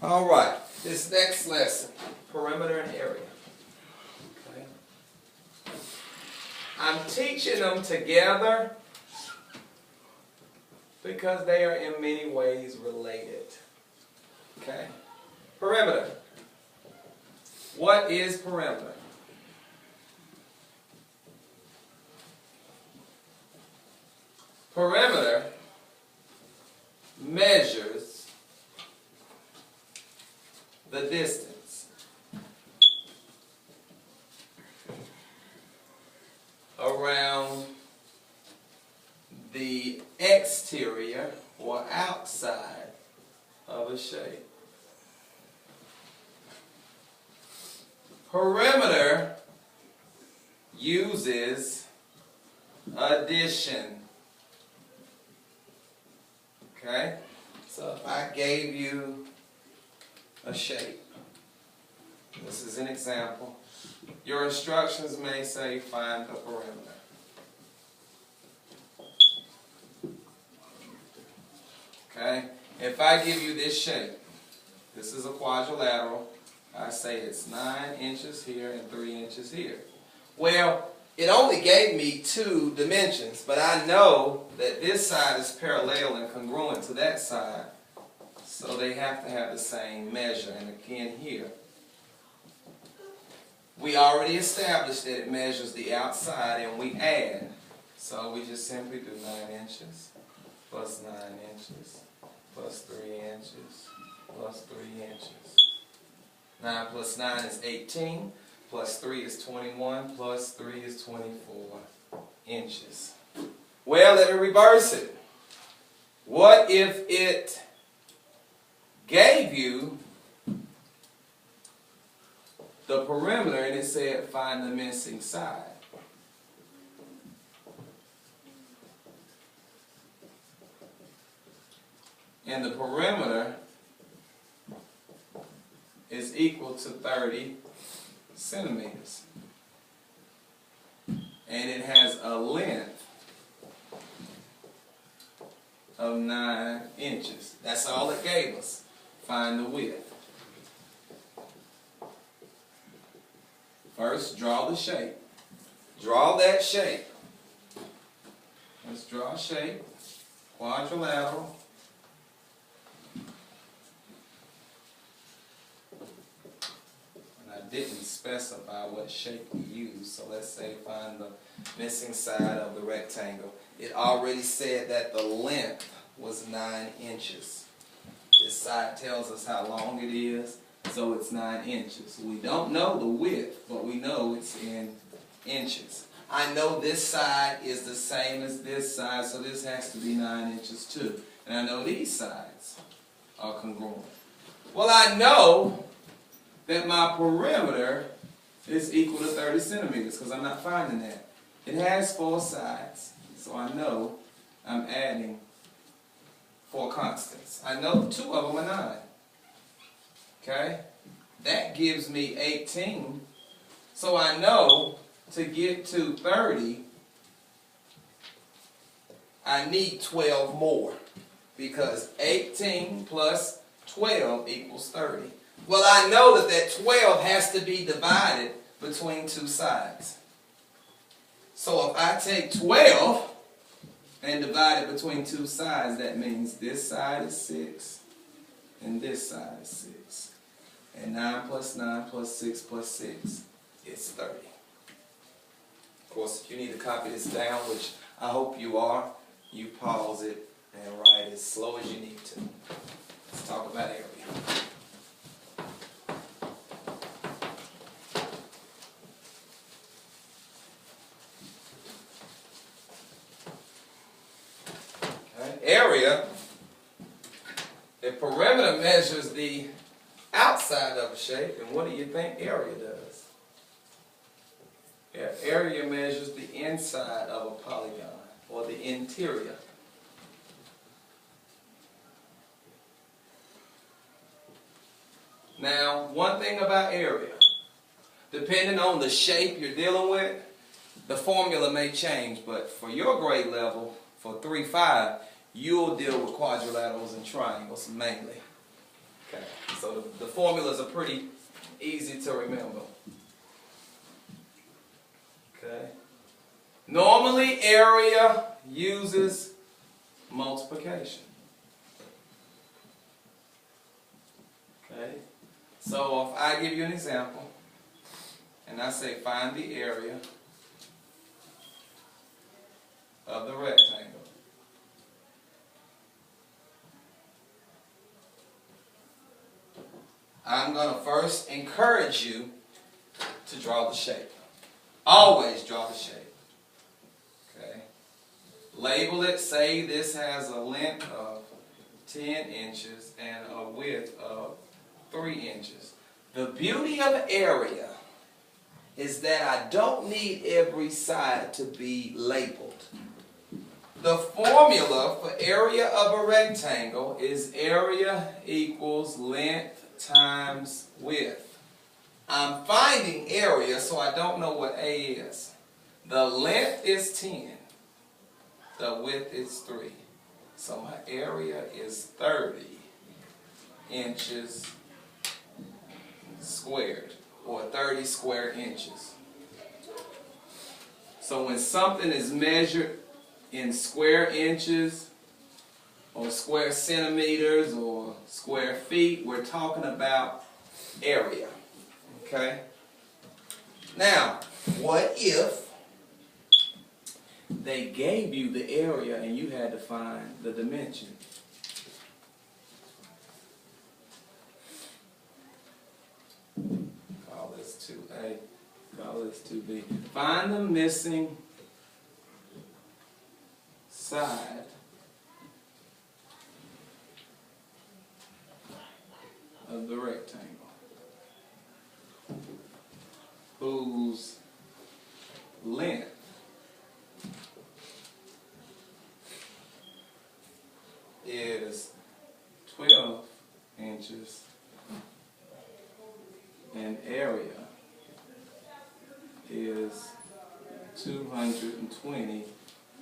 All right, this next lesson, perimeter and area. Okay. I'm teaching them together because they are in many ways related. Okay. Perimeter. What is perimeter? Perimeter measures the distance around the exterior or outside of a shape. Perimeter uses addition. Okay? So if I gave you a shape, this is an example, your instructions may say find the perimeter. Okay? If I give you this shape, this is a quadrilateral, I say it's 9 inches here and 3 inches here. Well, it only gave me 2 dimensions, but I know that this side is parallel and congruent to that side, so they have to have the same measure. And again here, we already established that it measures the outside and we add. So we just simply do 9 inches plus 9 inches plus 3 inches plus 3 inches. 9 plus 9 is 18, plus 3 is 21, plus 3 is 24 inches. Well, let me reverse it. What if it gave you the perimeter and it said find the missing side? And the perimeter is equal to 30 centimeters. And it has a length of 9 inches. That's all it gave us. Find the width. First, draw the shape. Draw that shape. Let's draw a shape. Quadrilateral. Didn't specify what shape we use, so let's say find the missing side of the rectangle. It already said that the length was 9 inches. This side tells us how long it is, so it's 9 inches. We don't know the width, but we know it's in inches. I know this side is the same as this side, so this has to be 9 inches too. And I know these sides are congruent. Well, I know that my perimeter is equal to 30 centimeters because I'm not finding that. It has 4 sides, so I know I'm adding 4 constants. I know 2 of them are 9. Okay? That gives me 18. So I know to get to 30, I need 12 more because 18 plus 12 equals 30. Well, I know that that 12 has to be divided between 2 sides. So if I take 12 and divide it between 2 sides, that means this side is 6 and this side is 6. And 9 plus 9 plus 6 plus 6 is 30. Of course, if you need to copy this down, which I hope you are, you pause it and write as slow as you need to. Let's talk about area. Area, the perimeter measures the outside of a shape, and what do you think area does? Yeah, area measures the inside of a polygon, or the interior. Now, one thing about area, depending on the shape you're dealing with, the formula may change, but for your grade level, for 3-5, you'll deal with quadrilaterals and triangles mainly. Okay, so the formulas are pretty easy to remember. Okay. Normally, area uses multiplication. Okay. So if I give you an example, and I say find the area of the rectangle. I'm going to first encourage you to draw the shape. Always draw the shape. Okay. Label it. Say this has a length of 10 inches and a width of 3 inches. The beauty of area is that I don't need every side to be labeled. The formula for area of a rectangle is area equals length times width. I'm finding area, so I don't know what A is. The length is 10. The width is 3. So my area is 30 inches squared, or 30 square inches. So when something is measured in square inches, or square centimeters, or square feet, we're talking about area. Okay? Now, what if they gave you the area and you had to find the dimension? Call this 2A, call this 2B. Find the missing side of the rectangle whose length is 12 inches and area is 220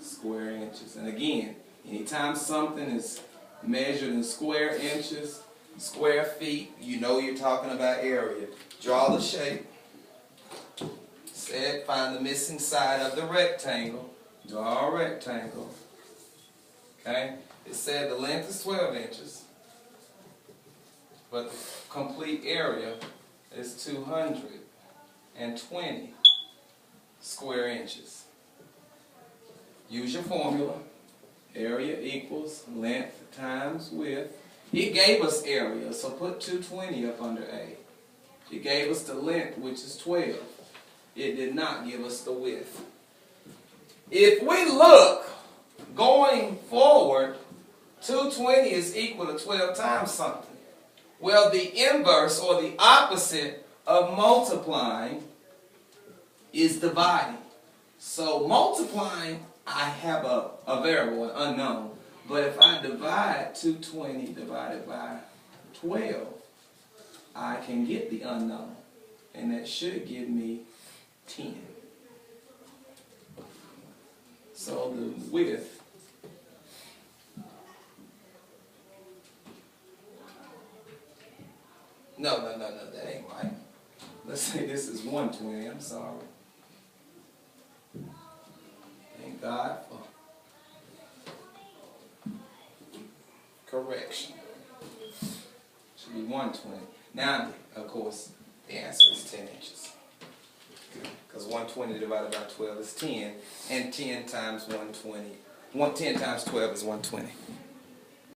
square inches. And again, anytime something is measured in square inches, square feet, you know you're talking about area. Draw the shape. Said find the missing side of the rectangle. Draw a rectangle. Okay? It said the length is 12 inches, but the complete area is 220 square inches. Use your formula. Area equals length times width. It gave us area, so put 220 up under A. It gave us the length, which is 12. It did not give us the width. If we look going forward, 220 is equal to 12 times something. Well, the inverse or the opposite of multiplying is dividing. So multiplying, I have a variable, an unknown. But if I divide 220 divided by 12, I can get the unknown. And that should give me 10. So the width no, that ain't right. Let's say this is 120, I'm sorry. Thank God for correction. Should be 120. Now, of course, the answer is 10 inches. Because 120 divided by 12 is 10, and 10 times 120. 10 times 12 is 120.